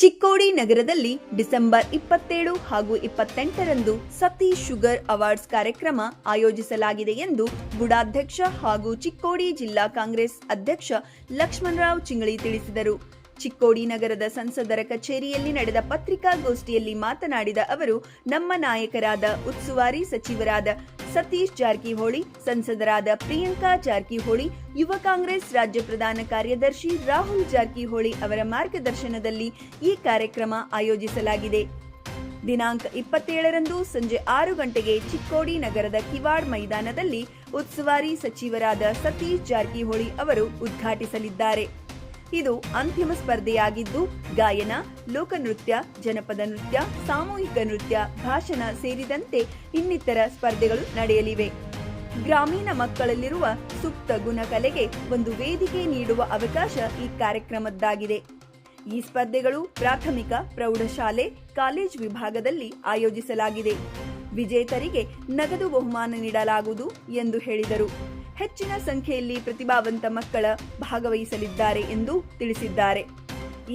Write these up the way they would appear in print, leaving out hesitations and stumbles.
ಚಿಕ್ಕೋಡಿ ನಗರದಲ್ಲಿ ಡಿಸೆಂಬರ್ 27 ಹಾಗೂ 28ರಂದು Satish sugar awards ಕಾರ್ಯಕ್ರಮ ಆಯೋಜಿಸಲಾಗಿದೆ ಎಂದು ಗುಡಾಧ್ಯಕ್ಷ ಹಾಗೂ ಚಿಕ್ಕೋಡಿ ಜಿಲ್ಲಾ ಕಾಂಗ್ರೆಸ್ ಅಧ್ಯಕ್ಷ ಲಕ್ಷ್ಮಣರಾವ್ ಚಿಂಗಳಿ ತಿಳಿಸಿದರು. ಚಿಕ್ಕೋಡಿ ನಗರದ ಸಂಸದರ ಕಚೇರಿಯಲ್ಲಿ ನಡೆದ ಪತ್ರಿಕಾಗೋಷ್ಠಿಯಲ್ಲಿ ಮಾತನಾಡಿದ ಅವರು, ನಮ್ಮ ನಾಯಕರಾದ ಉಸ್ತುವಾರಿ ಸಚಿವರಾದ ಸತೀಶ್ ಜಾರಕಿಹೊಳಿ, ಸಂಸದರಾದ ಪ್ರಿಯಾಂಕಾ ಜಾರಕಿಹೊಳಿ, ಯುವ ಕಾಂಗ್ರೆಸ್ ರಾಜ್ಯ ಪ್ರಧಾನ ಕಾರ್ಯದರ್ಶಿ ರಾಹುಲ್ ಜಾರಕಿಹೊಳಿ ಅವರ ಮಾರ್ಗದರ್ಶನದಲ್ಲಿ ಈ ಕಾರ್ಯಕ್ರಮ ಆಯೋಜಿಸಲಾಗಿದೆ. ದಿನಾಂಕ 27ರಂದು ಸಂಜೆ 6 ಗಂಟೆಗೆ ಚಿಕ್ಕೋಡಿ ನಗರದ ಕಿವಾಡ್ ಮೈದಾನದಲ್ಲಿ ಉಸ್ತುವಾರಿ ಸಚಿವರಾದ ಸತೀಶ್ ಜಾರಕಿಹೊಳಿ ಅವರು ಉದ್ಘಾಟಿಸಲಿದ್ದಾರೆ. ಇದು ಅಂತಿಮ ಸ್ಪರ್ಧೆಯಾಗಿದ್ದು, ಗಾಯನ, ಲೋಕನೃತ್ಯ, ಜನಪದ ನೃತ್ಯ, ಸಾಮೂಹಿಕ ನೃತ್ಯ, ಭಾಷಣ ಸೇರಿದಂತೆ ಇನ್ನಿತರ ಸ್ಪರ್ಧೆಗಳು ನಡೆಯಲಿವೆ. ಗ್ರಾಮೀಣ ಮಕ್ಕಳಲ್ಲಿರುವ ಸುಪ್ತ ಗುಣಕಲೆಗೆ ಒಂದು ವೇದಿಕೆ ನೀಡುವ ಅವಕಾಶ ಈ ಕಾರ್ಯಕ್ರಮದ್ದಾಗಿದೆ. ಈ ಸ್ಪರ್ಧೆಗಳು ಪ್ರಾಥಮಿಕ, ಪ್ರೌಢಶಾಲೆ, ಕಾಲೇಜು ವಿಭಾಗದಲ್ಲಿ ಆಯೋಜಿಸಲಾಗಿದೆ. ವಿಜೇತರಿಗೆ ನಗದು ಬಹುಮಾನ ನೀಡಲಾಗುವುದು ಎಂದು ಹೇಳಿದರು. ಹೆಚ್ಚಿನ ಸಂಖ್ಯೆಯಲ್ಲಿ ಪ್ರತಿಭಾವಂತ ಮಕ್ಕಳ ಭಾಗವಹಿಸಲಿದ್ದಾರೆ ಎಂದು ತಿಳಿಸಿದ್ದಾರೆ.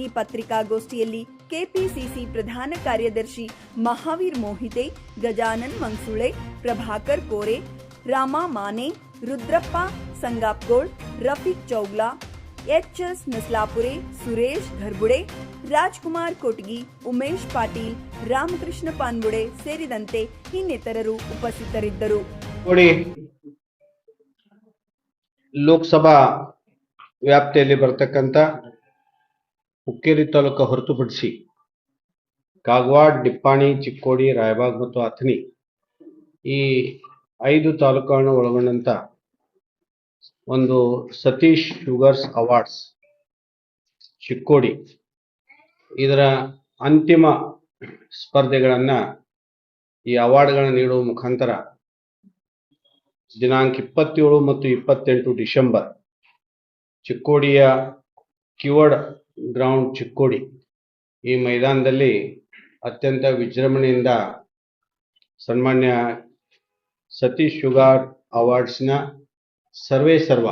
ಈ ಪತ್ರಿಕಾಗೋಷ್ಠಿಯಲ್ಲಿ ಕೆಪಿಸಿಸಿ ಪ್ರಧಾನ ಕಾರ್ಯದರ್ಶಿ ಮಹಾವೀರ್ ಮೋಹಿತೆ, ಗಜಾನನ್ ಮಂಗ್ಸುಳೆ, ಪ್ರಭಾಕರ್ ಕೋರೆ, ರಾಮಾ ಮಾನೆ, ರುದ್ರಪ್ಪ ಸಂಗಾಪ್ಗೋಳ್, ರಫೀಕ್ ಚೌಗ್ಲಾ, ಎಚ್ಎಸ್ ನಸ್ಲಾಪುರೆ, ಸುರೇಶ್ ಘರ್ಬುಡೆ, ರಾಜ್ಕುಮಾರ್ ಕೊಟ್ಗಿ, ಉಮೇಶ್ ಪಾಟೀಲ್, ರಾಮಕೃಷ್ಣ ಪಾನ್ಬುಡೆ ಸೇರಿದಂತೆ ಇನ್ನಿತರರು ಉಪಸ್ಥಿತರಿದ್ದರು. ಲೋಕಸಭಾ ವ್ಯಾಪ್ತಿಯಲ್ಲಿ ಬರತಕ್ಕಂಥ ಹುಕ್ಕೇರಿ ತಾಲೂಕು ಹೊರತುಪಡಿಸಿ ಕಾಗವಾಡ, ನಿಪ್ಪಾಣಿ, ಚಿಕ್ಕೋಡಿ, ರಾಯಬಾಗ್ ಮತ್ತು ಅಥಣಿ ಈ 5 ತಾಲೂಕುಗಳನ್ನು ಒಳಗೊಂಡಂತ ಒಂದು ಸತೀಶ್ ಶುಗರ್ಸ್ ಅವಾರ್ಡ್ಸ್ ಚಿಕ್ಕೋಡಿ ಇದರ ಅಂತಿಮ ಸ್ಪರ್ಧೆಗಳನ್ನ ಈ ಅವಾರ್ಡ್ಗಳನ್ನು ನೀಡುವ ಮುಖಾಂತರ ದಿನಾಂಕ 27 ಮತ್ತು 28 ಡಿಸೆಂಬರ್ ಚಿಕ್ಕೋಡಿಯ ಕಿವಡ್ ಗ್ರೌಂಡ್ ಚಿಕ್ಕೋಡಿ ಈ ಮೈದಾನದಲ್ಲಿ ಅತ್ಯಂತ ವಿಜೃಂಭಣೆಯಿಂದ ಸನ್ಮಾನ್ಯ ಸತೀಶ್ ಶುಗರ್ ಅವಾರ್ಡ್ಸ್ನ ಸರ್ವೇ ಸರ್ವ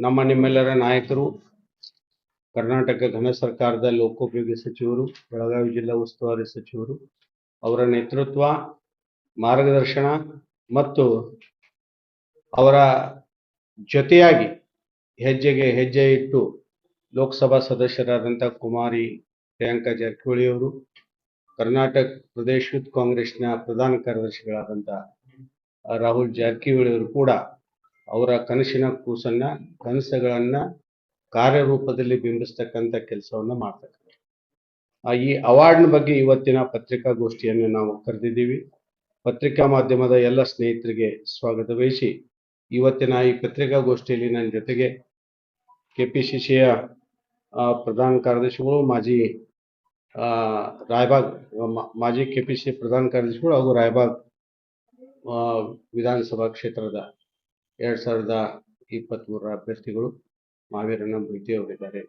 ನಮ್ಮ ನಿಮ್ಮೆಲ್ಲರ ನಾಯಕರು, ಕರ್ನಾಟಕ ಘನ ಸರ್ಕಾರದ ಲೋಕೋಪಯೋಗಿ ಸಚಿವರು, ಬೆಳಗಾವಿ ಜಿಲ್ಲಾ ಉಸ್ತುವಾರಿ ಸಚಿವರು ಅವರ ನೇತೃತ್ವ, ಮಾರ್ಗದರ್ಶನ ಮತ್ತು ಅವರ ಜೊತೆಯಾಗಿ ಹೆಜ್ಜೆಗೆ ಹೆಜ್ಜೆ ಇಟ್ಟು ಲೋಕಸಭಾ ಸದಸ್ಯರಾದಂಥ ಕುಮಾರಿ ಪ್ರಿಯಾಂಕಾ ಜಾರಕಿಹೊಳಿ ಅವರು, ಕರ್ನಾಟಕ ಪ್ರದೇಶ ಯೂತ್ ಕಾಂಗ್ರೆಸ್ನ ಪ್ರಧಾನ ಕಾರ್ಯದರ್ಶಿಗಳಾದಂಥ ರಾಹುಲ್ ಜಾರಕಿಹೊಳಿ ಅವರು ಕೂಡ ಅವರ ಕನಸುಗಳನ್ನ ಕಾರ್ಯರೂಪದಲ್ಲಿ ಬಿಂಬಿಸ್ತಕ್ಕಂಥ ಕೆಲಸವನ್ನು ಮಾಡ್ತಕ್ಕಂಥ ಈ ಅವಾರ್ಡ್ನ ಬಗ್ಗೆ ಇವತ್ತಿನ ಪತ್ರಿಕಾಗೋಷ್ಠಿಯನ್ನು ನಾವು ಕರೆದಿದ್ದೀವಿ. ಪತ್ರಿಕಾ ಮಾಧ್ಯಮದ ಎಲ್ಲ ಸ್ನೇಹಿತರಿಗೆ ಸ್ವಾಗತ ಬಯಸಿ ಇವತ್ತಿನ ಈ ಪತ್ರಿಕಾಗೋಷ್ಠಿಯಲ್ಲಿ ನನ್ನ ಜೊತೆಗೆ ಕೆಪಿಸಿಸಿಯ ಪ್ರಧಾನ ಕಾರ್ಯದರ್ಶಿಗಳು, ಮಾಜಿ ಕೆಪಿಸಿಸಿ ಪ್ರಧಾನ ಕಾರ್ಯದರ್ಶಿಗಳು ಹಾಗೂ ರಾಯಬಾಗ್ ವಿಧಾನಸಭಾ ಕ್ಷೇತ್ರದ 2023 ಅಭ್ಯರ್ಥಿಗಳು ಮಾವೀರಣ್ಣ ಮೊಯ್ತೆ ಅವರಿದ್ದಾರೆ.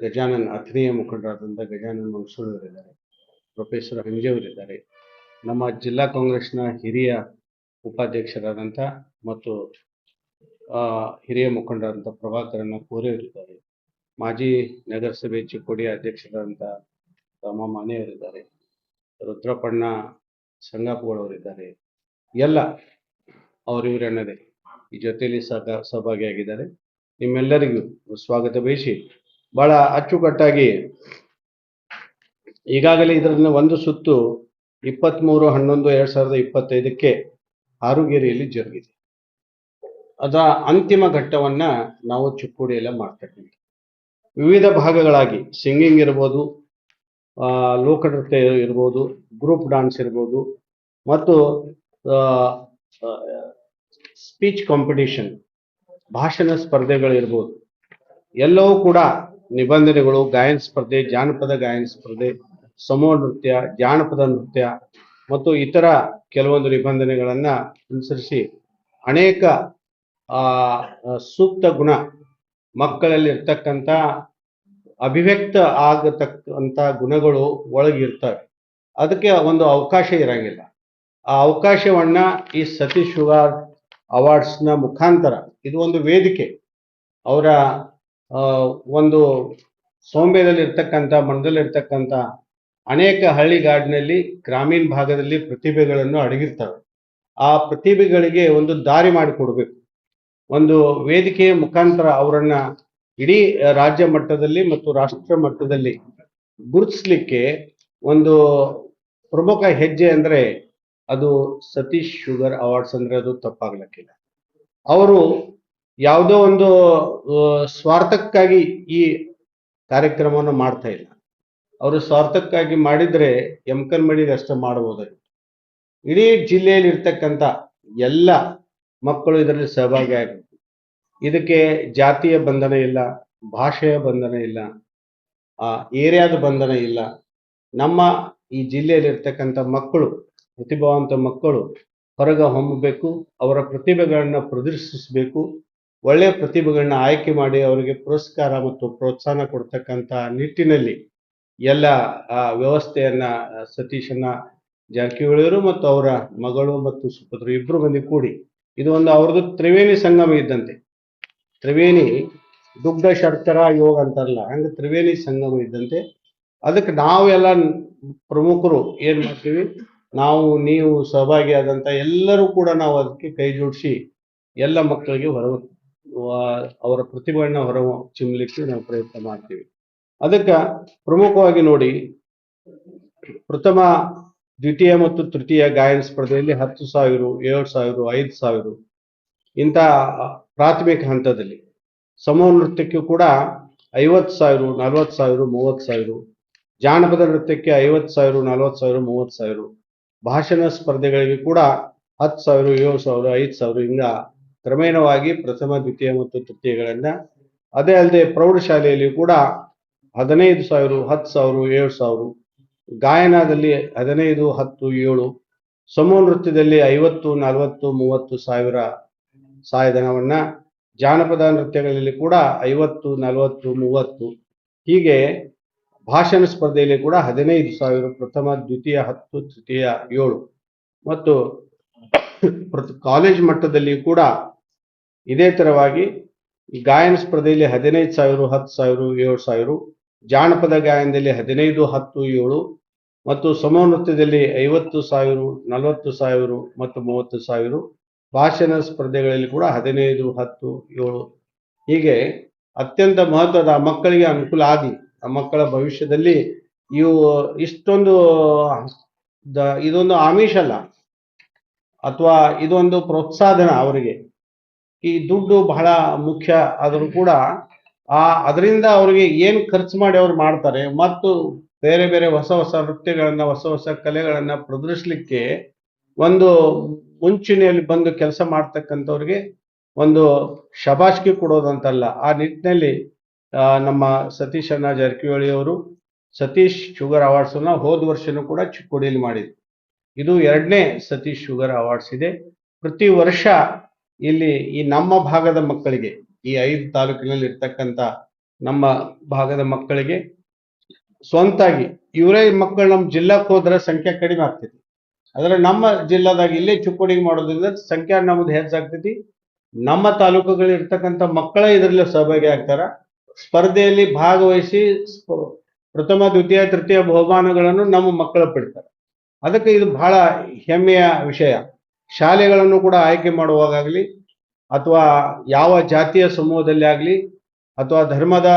ಗಜಾನನ್ ಅಥಣಿಯ ಮುಖಂಡರಾದಂಥ ಗಜಾನನ್ ಮಂಗ್ಸುಳೆ ಅವರಿದ್ದಾರೆ. ಪ್ರೊಫೆಸರ್ ಹಂಜೆ ಅವರಿದ್ದಾರೆ. ನಮ್ಮ ಜಿಲ್ಲಾ ಕಾಂಗ್ರೆಸ್ನ ಹಿರಿಯ ಉಪಾಧ್ಯಕ್ಷರಾದಂಥ ಮತ್ತು ಹಿರಿಯ ಮುಖಂಡರಾದಂಥ ಪ್ರಭಾಕರಣ್ಣ ಕೋರೆ ಅವರಿದ್ದಾರೆ. ಮಾಜಿ ನಗರಸಭೆ ಚಿಕ್ಕೋಡಿ ಅಧ್ಯಕ್ಷರಾದಂಥ ರಾಮಾ ಮಾನೆ ಅವರಿದ್ದಾರೆ. ರುದ್ರಪ್ಪಣ್ಣ ಸಂಗಾಪುಗಳು ಅವರಿದ್ದಾರೆ. ಎಲ್ಲ ಇವರನ್ನದೇ ಈ ಜೊತೆಯಲ್ಲಿ ಸಹಭಾಗಿಯಾಗಿದ್ದಾರೆ. ನಿಮ್ಮೆಲ್ಲರಿಗೂ ಸ್ವಾಗತ ಬಯಸಿ ಬಹಳ ಅಚ್ಚುಕಟ್ಟಾಗಿ ಈಗಾಗಲೇ ಇದರನ್ನ ಒಂದು ಸುತ್ತು 23/11/2025 ಹಾರುಗೇರಿಯಲ್ಲಿ ಜರುಗಿದೆ. ಅದರ ಅಂತಿಮ ಘಟ್ಟವನ್ನ ನಾವು ಚಿಕ್ಕೋಡಿಯಲ್ಲೇ ಮಾಡ್ತಕ್ಕಂಥ ವಿವಿಧ ಭಾಗಗಳಾಗಿ ಸಿಂಗಿಂಗ್ ಇರ್ಬೋದು, ಲೋಕನೃತ್ಯ ಇರ್ಬೋದು, ಗ್ರೂಪ್ ಡಾನ್ಸ್ ಇರ್ಬೋದು ಮತ್ತು ಸ್ಪೀಚ್ ಕಾಂಪಿಟೇಷನ್, ಭಾಷಣ ಸ್ಪರ್ಧೆಗಳಿರ್ಬೋದು, ಎಲ್ಲವೂ ಕೂಡ ನಿಬಂಧನೆಗಳು, ಗಾಯನ ಸ್ಪರ್ಧೆ, ಜಾನಪದ ಗಾಯನ ಸ್ಪರ್ಧೆ, ಸಮೂಹ ನೃತ್ಯ, ಜಾನಪದ ನೃತ್ಯ ಮತ್ತು ಇತರ ಕೆಲವೊಂದು ನಿಬಂಧನೆಗಳನ್ನ ಅನುಸರಿಸಿ ಅನೇಕ ಸೂಕ್ತ ಗುಣ ಮಕ್ಕಳಲ್ಲಿ ಇರ್ತಕ್ಕಂಥ ಅಭಿವ್ಯಕ್ತ ಆಗತಕ್ಕಂಥ ಗುಣಗಳು ಒಳಗಿರ್ತವೆ. ಅದಕ್ಕೆ ಒಂದು ಅವಕಾಶ ಇರಂಗಿಲ್ಲ. ಆ ಅವಕಾಶವನ್ನ ಈ ಸತೀಶ್ ಶುಗರ್ ಅವಾರ್ಡ್ಸ್ನ ಮುಖಾಂತರ ಇದು ಒಂದು ವೇದಿಕೆ, ಅವರ ಒಂದು ಸೋಂಬೆದಲ್ಲಿ ಇರ್ತಕ್ಕಂಥ ಮಂಡಲದಲ್ಲಿ ಇರ್ತಕ್ಕಂಥ ಅನೇಕ ಹಳ್ಳಿಗಾಡಿನಲ್ಲಿ ಗ್ರಾಮೀಣ ಭಾಗದಲ್ಲಿ ಪ್ರತಿಭೆಗಳನ್ನು ಅಡಗಿರ್ತವೆ. ಆ ಪ್ರತಿಭೆಗಳಿಗೆ ಒಂದು ದಾರಿ ಮಾಡಿಕೊಡ್ಬೇಕು. ಒಂದು ವೇದಿಕೆಯ ಮುಖಾಂತರ ಅವರನ್ನ ಇಡೀ ರಾಜ್ಯ ಮಟ್ಟದಲ್ಲಿ ಮತ್ತು ರಾಷ್ಟ್ರ ಮಟ್ಟದಲ್ಲಿ ಗುರುತಿಸ್ಲಿಕ್ಕೆ ಒಂದು ಪ್ರಮುಖ ಹೆಜ್ಜೆ ಅಂದ್ರೆ ಅದು ಸತೀಶ್ ಶುಗರ್ ಅವಾರ್ಡ್ಸ್ ಅಂದ್ರೆ ಅದು ತಪ್ಪಾಗ್ಲಿಕ್ಕಿಲ್ಲ. ಅವರು ಯಾವುದೋ ಒಂದು ಸ್ವಾರ್ಥಕ್ಕಾಗಿ ಈ ಕಾರ್ಯಕ್ರಮವನ್ನು ಮಾಡ್ತಾ ಇಲ್ಲ. ಅವರು ಸ್ವಾರ್ಥಕ್ಕಾಗಿ ಮಾಡಿದ್ರೆ ಎಮ್ಕನ್ಮಡಿಗೆ ಅಷ್ಟೇ ಮಾಡಬಹುದಾಗಿತ್ತು. ಇಡೀ ಜಿಲ್ಲೆಯಲ್ಲಿ ಇರ್ತಕ್ಕಂಥ ಎಲ್ಲ ಮಕ್ಕಳು ಇದರಲ್ಲಿ ಸಹಭಾಗಿ ಆಗಬೇಕು. ಇದಕ್ಕೆ ಜಾತಿಯ ಬಂಧನ ಇಲ್ಲ, ಭಾಷೆಯ ಬಂಧನ ಇಲ್ಲ, ಏರಿಯಾದ ಬಂಧನ ಇಲ್ಲ. ನಮ್ಮ ಈ ಜಿಲ್ಲೆಯಲ್ಲಿ ಇರ್ತಕ್ಕಂಥ ಮಕ್ಕಳು, ಪ್ರತಿಭಾವಂತ ಮಕ್ಕಳು ಹೊರಗೆ ಹೊಮ್ಮಬೇಕು, ಅವರ ಪ್ರತಿಭೆಗಳನ್ನ ಪ್ರದರ್ಶಿಸಬೇಕು. ಒಳ್ಳೆಯ ಪ್ರತಿಭೆಗಳನ್ನ ಆಯ್ಕೆ ಮಾಡಿ ಅವರಿಗೆ ಪುರಸ್ಕಾರ ಮತ್ತು ಪ್ರೋತ್ಸಾಹ ಕೊಡ್ತಕ್ಕಂಥ ನಿಟ್ಟಿನಲ್ಲಿ ಎಲ್ಲ ವ್ಯವಸ್ಥೆಯನ್ನ ಸತೀಶಣ್ಣ ಜಾರಕಿಹೊಳಿಯವರು ಮತ್ತು ಅವರ ಮಗಳು ಮತ್ತು ಸುಪುತ್ರ ಇಬ್ರು ಮಂದಿ ಕೂಡಿ ಇದು ಒಂದು ಅವ್ರದ್ದು ತ್ರಿವೇಣಿ ಸಂಗಮ ಇದ್ದಂತೆ. ತ್ರಿವೇಣಿ ದುಗ್ಧ ಶರ್ಕರ ಯೋಗ ಅಂತಾರಲ್ಲ, ಹಂಗೆ ತ್ರಿವೇಣಿ ಸಂಗಮ ಇದ್ದಂತೆ. ಅದಕ್ಕೆ ನಾವೆಲ್ಲ ಪ್ರಮುಖರು ಏನ್ ಮಾಡ್ತೀವಿ, ನಾವು ನೀವು ಸಹಭಾಗಿಯಾದಂಥ ಎಲ್ಲರೂ ಕೂಡ ನಾವು ಅದಕ್ಕೆ ಕೈ ಜೋಡಿಸಿ ಎಲ್ಲ ಮಕ್ಕಳಿಗೆ ಅವರ ಪ್ರತಿಭೆಗಳನ್ನ ಹೊರ ಚಿಮ್ಮಲಿಕ್ಕೆ ನಾವು ಪ್ರಯತ್ನ ಮಾಡ್ತೀವಿ. ಅದಕ್ಕೆ ಪ್ರಮುಖವಾಗಿ ನೋಡಿ, ಪ್ರಥಮ, ದ್ವಿತೀಯ ಮತ್ತು ತೃತೀಯ ಗಾಯನ ಸ್ಪರ್ಧೆಯಲ್ಲಿ 10,000, 7,000, 5,000 ಇಂಥ ಪ್ರಾಥಮಿಕ ಹಂತದಲ್ಲಿ, ಸಮೂಹ ನೃತ್ಯಕ್ಕೂ ಕೂಡ 50,000, 40,000, 30,000, ಜಾನಪದ ನೃತ್ಯಕ್ಕೆ 50,000, 40,000, 30,000, ಭಾಷಣ ಸ್ಪರ್ಧೆಗಳಿಗೆ ಕೂಡ 10,000, 7,000, 5,000 ಹಿಂಗ ಕ್ರಮೇಣವಾಗಿ ಪ್ರಥಮ, ದ್ವಿತೀಯ ಮತ್ತು ತೃತೀಯಗಳನ್ನ. ಅದೇ ಅಲ್ಲದೆ ಪ್ರೌಢಶಾಲೆಯಲ್ಲಿ ಕೂಡ 15,000, 10,000, 7,000, ಗಾಯನದಲ್ಲಿ 15, 10, 7, ಸಮೂಹ ನೃತ್ಯದಲ್ಲಿ 50, 40, 30,000 ಸಹಾಯಧನವನ್ನ, ಜಾನಪದ ನೃತ್ಯಗಳಲ್ಲಿ ಕೂಡ 50, 40, 30, ಹೀಗೆ ಭಾಷಣ ಸ್ಪರ್ಧೆಯಲ್ಲಿ ಕೂಡ 15,000 ಪ್ರಥಮ, ದ್ವಿತೀಯ 10, ತೃತೀಯ 7, ಮತ್ತು ಕಾಲೇಜ್ ಮಟ್ಟದಲ್ಲಿ ಕೂಡ ಇದೇ ತರವಾಗಿ ಗಾಯನ ಸ್ಪರ್ಧೆಯಲ್ಲಿ 15,000, 10,000, 7,000, ಜಾನಪದ ಗಾಯನದಲ್ಲಿ 15, 10, 7, ಮತ್ತು ಸಮೂಹ ನೃತ್ಯದಲ್ಲಿ 50,000, 40,000 ಮತ್ತು 30,000, ಭಾಷಣ ಸ್ಪರ್ಧೆಗಳಲ್ಲಿ ಕೂಡ 15, 10, 7, ಹೀಗೆ ಅತ್ಯಂತ ಮಹತ್ವದ ಮಕ್ಕಳಿಗೆ ಅನುಕೂಲ ಆಗಲಿ, ಆ ಮಕ್ಕಳ ಭವಿಷ್ಯದಲ್ಲಿ ಇವು ಇಷ್ಟೊಂದು ಇದೊಂದು ಆಮಿಷ ಅಲ್ಲ, ಅಥವಾ ಇದೊಂದು ಪ್ರೋತ್ಸಾಹನ. ಅವರಿಗೆ ಈ ದುಡ್ಡು ಬಹಳ ಮುಖ್ಯ ಆದರೂ ಕೂಡ ಅದರಿಂದ ಅವರಿಗೆ ಏನು ಖರ್ಚು ಮಾಡಿ ಅವ್ರು ಮಾಡ್ತಾರೆ, ಮತ್ತು ಬೇರೆ ಬೇರೆ ಹೊಸ ಹೊಸ ನೃತ್ಯಗಳನ್ನ, ಹೊಸ ಹೊಸ ಕಲೆಗಳನ್ನ ಪ್ರದರ್ಶಿಸಲಿಕ್ಕೆ ಒಂದು ಮುಂಚೂಣಿಯಲ್ಲಿ ಬಂದು ಕೆಲಸ ಮಾಡ್ತಕ್ಕಂಥವ್ರಿಗೆ ಒಂದು ಶಬಾಷ್ಕಿ ಕೊಡೋದಂತಲ್ಲ. ಆ ನಿಟ್ಟಿನಲ್ಲಿ ನಮ್ಮ ಸತೀಶ್ ಅಣ್ಣ ಜಾರಕಿಹೊಳಿ ಅವರು ಸತೀಶ್ ಶುಗರ್ ಅವಾರ್ಡ್ಸ್ ಅನ್ನ ಹೋದ ವರ್ಷನೂ ಕೂಡ ಚಿಕ್ಕೋಡಿಯಲ್ಲಿ ಮಾಡಿದ್ರು. ಇದು 2ನೇ ಸತೀಶ್ ಶುಗರ್ ಅವಾರ್ಡ್ಸ್ ಇದೆ. ಪ್ರತಿ ವರ್ಷ ಇಲ್ಲಿ ಈ ನಮ್ಮ ಭಾಗದ ಮಕ್ಕಳಿಗೆ, ಈ 5 ತಾಲೂಕಿನಲ್ಲಿ ಇರ್ತಕ್ಕಂಥ ನಮ್ಮ ಭಾಗದ ಮಕ್ಕಳಿಗೆ ಸ್ವಂತಾಗಿ ಇವರೇ ಮಕ್ಕಳು ನಮ್ಮ ಜಿಲ್ಲಾಕ್ಕೆ ಹೋದ್ರೆ ಸಂಖ್ಯೆ ಕಡಿಮೆ ಆಗ್ತೈತಿ. ಆದ್ರೆ ನಮ್ಮ ಜಿಲ್ಲಾದಾಗ ಇಲ್ಲೇ ಚಿಕ್ಕೋಡಿಗೆ ಮಾಡೋದ್ರಿಂದ ಸಂಖ್ಯೆ ನಮ್ದು ಹೆಚ್ಚಾಗ್ತೈತಿ. ನಮ್ಮ ತಾಲೂಕುಗಳು ಇರ್ತಕ್ಕಂಥ ಮಕ್ಕಳೇ ಇದರಲ್ಲಿ ಸಹಭಾಗಿ ಆಗ್ತಾರ. ಸ್ಪರ್ಧೆಯಲ್ಲಿ ಭಾಗವಹಿಸಿ ಪ್ರಥಮ, ದ್ವಿತೀಯ, ತೃತೀಯ ಬಹುಮಾನಗಳನ್ನು ನಮ್ಮ ಮಕ್ಕಳು ಪಡಿತಾರೆ. ಅದಕ್ಕೆ ಇದು ಬಹಳ ಹೆಮ್ಮೆಯ ವಿಷಯ. ಶಾಲೆಗಳನ್ನು ಕೂಡ ಆಯ್ಕೆ ಮಾಡುವಾಗಲಿ, ಅಥವಾ ಯಾವ ಜಾತಿಯ ಸಮೂಹದಲ್ಲಿ ಆಗಲಿ, ಅಥವಾ ಧರ್ಮದ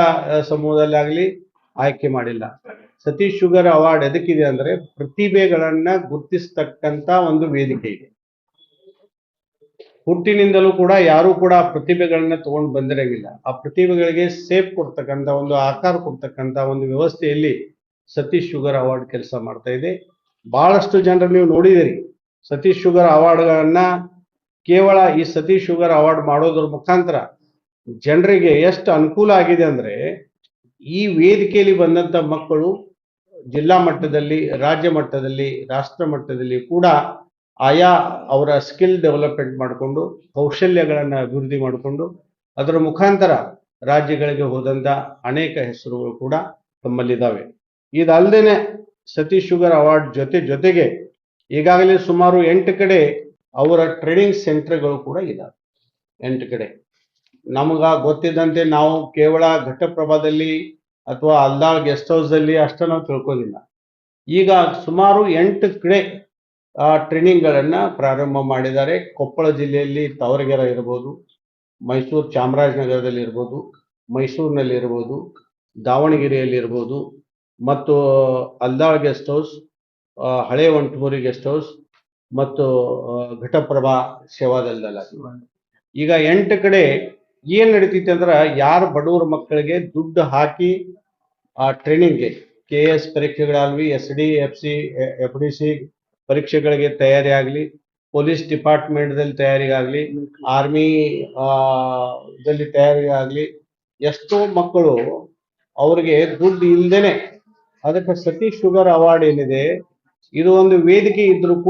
ಸಮೂಹದಲ್ಲಿ ಆಗಲಿ ಆಯ್ಕೆ ಮಾಡಿಲ್ಲ. ಸತೀಶ್ ಶುಗರ್ ಅವಾರ್ಡ್ ಎದಕ್ಕಿದೆ ಅಂದ್ರೆ ಪ್ರತಿಭೆಗಳನ್ನ ಗುರುತಿಸ್ತಕ್ಕಂತ ಒಂದು ವೇದಿಕೆ ಇದೆ. ಹುಟ್ಟಿನಿಂದಲೂ ಕೂಡ ಯಾರು ಕೂಡ ಪ್ರತಿಭೆಗಳನ್ನ ತಗೊಂಡು ಬಂದಿರಂಗಿಲ್ಲ. ಆ ಪ್ರತಿಭೆಗಳಿಗೆ ಸೇಫ್ ಕೊಡ್ತಕ್ಕಂಥ, ಒಂದು ಆಕಾರ ಕೊಡ್ತಕ್ಕಂಥ ಒಂದು ವ್ಯವಸ್ಥೆಯಲ್ಲಿ ಸತೀಶ್ ಶುಗರ್ ಅವಾರ್ಡ್ ಕೆಲಸ ಮಾಡ್ತಾ ಇದೆ. ಬಹಳಷ್ಟು ಜನರು ನೀವು ನೋಡಿದಿರಿ, ಸತೀಶ್ ಶುಗರ್ ಅವಾರ್ಡ್ಗಳನ್ನ ಕೇವಲ ಈ ಸತೀಶ್ ಶುಗರ್ ಅವಾರ್ಡ್ ಮಾಡೋದ್ರ ಮುಖಾಂತರ ಜನರಿಗೆ ಎಷ್ಟು ಅನುಕೂಲ ಆಗಿದೆ ಅಂದ್ರೆ, ಈ ವೇದಿಕೆಯಲ್ಲಿ ಬಂದಂತ ಮಕ್ಕಳು ಜಿಲ್ಲಾ ಮಟ್ಟದಲ್ಲಿ, ರಾಜ್ಯ ಮಟ್ಟದಲ್ಲಿ, ರಾಷ್ಟ್ರ ಮಟ್ಟದಲ್ಲಿ ಕೂಡ ಆಯಾ ಅವರ ಸ್ಕಿಲ್ ಡೆವಲಪ್ಮೆಂಟ್ ಮಾಡಿಕೊಂಡು, ಕೌಶಲ್ಯಗಳನ್ನ ಅಭಿವೃದ್ಧಿ ಮಾಡಿಕೊಂಡು, ಅದರ ಮುಖಾಂತರ ರಾಜ್ಯಗಳಿಗೆ ಹೋದಂತ ಅನೇಕ ಹೆಸರುಗಳು ಕೂಡ ತಮ್ಮಲ್ಲಿದ್ದಾವೆ. ಇದಲ್ಲದೇನೆ ಸತೀಶ್ ಶುಗರ್ ಅವಾರ್ಡ್ ಜೊತೆಗೆ ಈಗಾಗಲೇ ಸುಮಾರು 8 ಕಡೆ ಅವರ ಟ್ರೈನಿಂಗ್ ಸೆಂಟರ್ಗಳು ಕೂಡ ಇದ್ದಾವೆ. 8 ಕಡೆ ನಮಗ ಗೊತ್ತಿದ್ದಂತೆ ನಾವು ಕೇವಲ ಘಟಪ್ರಭಾದಲ್ಲಿ ಅಥವಾ ಅಲ್ದಾಳ್ ಗೆಸ್ಟ್ ಹೌಸಲ್ಲಿ ಅಷ್ಟೇ ನಾವು ತಿಳ್ಕೊಂಡಿಲ್ಲ. ಈಗ ಸುಮಾರು 8 ಕಡೆ ಟ್ರೈನಿಂಗ್ಗಳನ್ನು ಪ್ರಾರಂಭ ಮಾಡಿದ್ದಾರೆ. ಕೊಪ್ಪಳ ಜಿಲ್ಲೆಯಲ್ಲಿ ತಾವರಗೆರೆ ಇರ್ಬೋದು, ಮೈಸೂರು ಚಾಮರಾಜನಗರದಲ್ಲಿ ಇರ್ಬೋದು, ಮೈಸೂರಿನಲ್ಲಿ ಇರ್ಬೋದು, ದಾವಣಗೆರೆಯಲ್ಲಿ ಇರ್ಬೋದು, ಮತ್ತು ಅಲ್ದಾಳ್ ಗೆಸ್ಟ್ ಹೌಸ್, ಹಳೆ ಒಂಟಮೂರಿ ಗೆಸ್ಟ್ ಹೌಸ್ ಮತ್ತು ಘಟಪ್ರಭಾ ಸೇವಾದಲ್ದಲ್ಲ. ಈಗ 8 ಕಡೆ ಏನ್ ನಡೀತೈತೆ ಅಂದ್ರೆ, ಯಾರು ಬಡವರ ಮಕ್ಕಳಿಗೆ ದುಡ್ಡು ಹಾಕಿ ಆ ಟ್ರೈನಿಂಗ್ಗೆ KS ಪರೀಕ್ಷೆಗಳಾಗಲಿ, SDFC FDC ಪರೀಕ್ಷೆಗಳಿಗೆ ತಯಾರಿ ಆಗಲಿ, ಪೊಲೀಸ್ ಡಿಪಾರ್ಟ್ಮೆಂಟ್ದಲ್ಲಿ ತಯಾರಿಗಾಗಲಿ, ಆರ್ಮಿ ದಲ್ಲಿ ತಯಾರಿಗಾಗಲಿ, ಎಷ್ಟೋ ಮಕ್ಕಳು ಅವ್ರಿಗೆ ದುಡ್ಡು ಇಲ್ದೇನೆ, ಅದಕ್ಕೆ ಸತೀಶ್ ಶುಗರ್ ಅವಾರ್ಡ್ ಏನಿದೆ, ಇದು ಒಂದು ವೇದಿಕೆ ಇದ್ರೂ ಕೂಡ